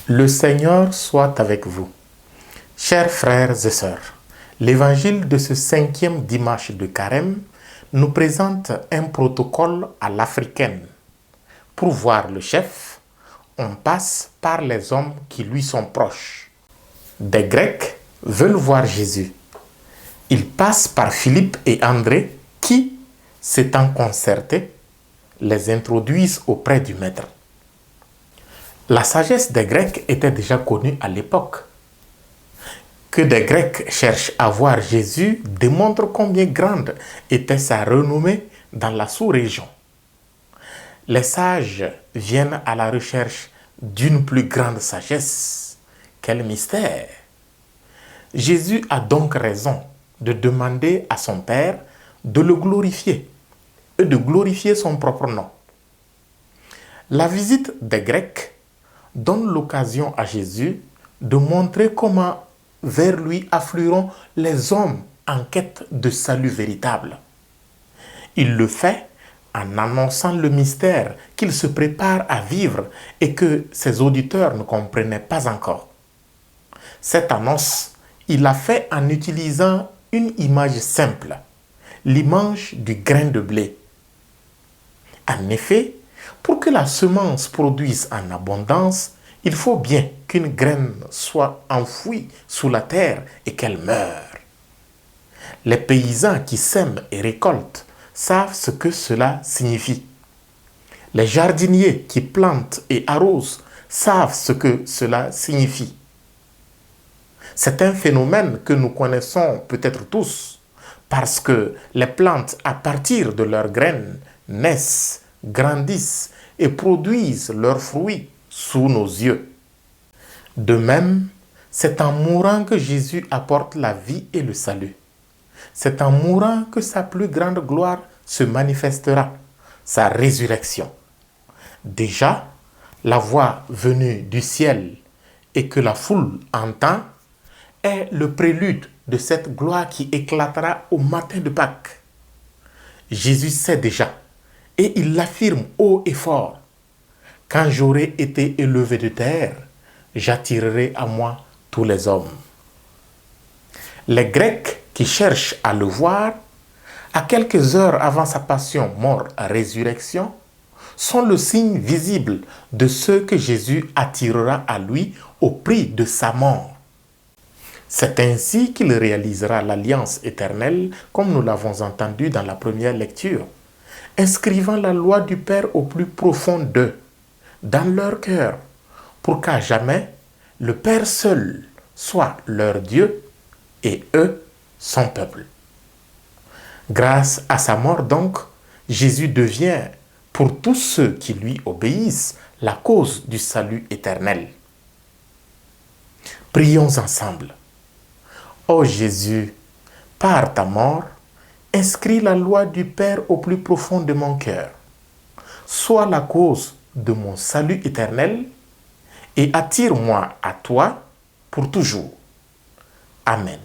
Le Seigneur soit avec vous. Chers frères et sœurs, l'évangile de ce 5e dimanche de Carême nous présente un protocole à l'africaine. Pour voir le chef, on passe par les hommes qui lui sont proches. Des Grecs veulent voir Jésus. Ils passent par Philippe et André qui, s'étant concertés, les introduisent auprès du maître. La sagesse des Grecs était déjà connue à l'époque. Que des Grecs cherchent à voir Jésus démontre combien grande était sa renommée dans la sous-région. Les sages viennent à la recherche d'une plus grande sagesse. Quel mystère! Jésus a donc raison de demander à son Père de le glorifier et de glorifier son propre nom. La visite des Grecs donne l'occasion à Jésus de montrer comment vers lui afflueront les hommes en quête de salut véritable. Il le fait en annonçant le mystère qu'il se prépare à vivre et que ses auditeurs ne comprenaient pas encore. Cette annonce, il l'a fait en utilisant une image simple, l'image du grain de blé. En effet, pour que la semence produise en abondance, il faut bien qu'une graine soit enfouie sous la terre et qu'elle meure. Les paysans qui sèment et récoltent savent ce que cela signifie. Les jardiniers qui plantent et arrosent savent ce que cela signifie. C'est un phénomène que nous connaissons peut-être tous, parce que les plantes, à partir de leurs graines, naissent, grandissent et produisent leurs fruits sous nos yeux. De même, c'est en mourant que Jésus apporte la vie et le salut. C'est en mourant que sa plus grande gloire se manifestera, sa résurrection. Déjà, la voix venue du ciel et que la foule entend est le prélude de cette gloire qui éclatera au matin de Pâques. Jésus sait déjà, et il l'affirme haut et fort: quand j'aurai été élevé de terre, j'attirerai à moi tous les hommes. Les Grecs qui cherchent à le voir, à quelques heures avant sa passion, mort, résurrection, sont le signe visible de ceux que Jésus attirera à lui au prix de sa mort. C'est ainsi qu'il réalisera l'alliance éternelle, comme nous l'avons entendu dans la première lecture, inscrivant la loi du Père au plus profond d'eux, dans leur cœur, pour qu'à jamais, le Père seul soit leur Dieu et eux son peuple. Grâce à sa mort donc, Jésus devient, pour tous ceux qui lui obéissent, la cause du salut éternel. Prions ensemble. Ô Jésus, par ta mort, inscris la loi du Père au plus profond de mon cœur. Sois la cause de mon salut éternel et attire-moi à toi pour toujours. Amen.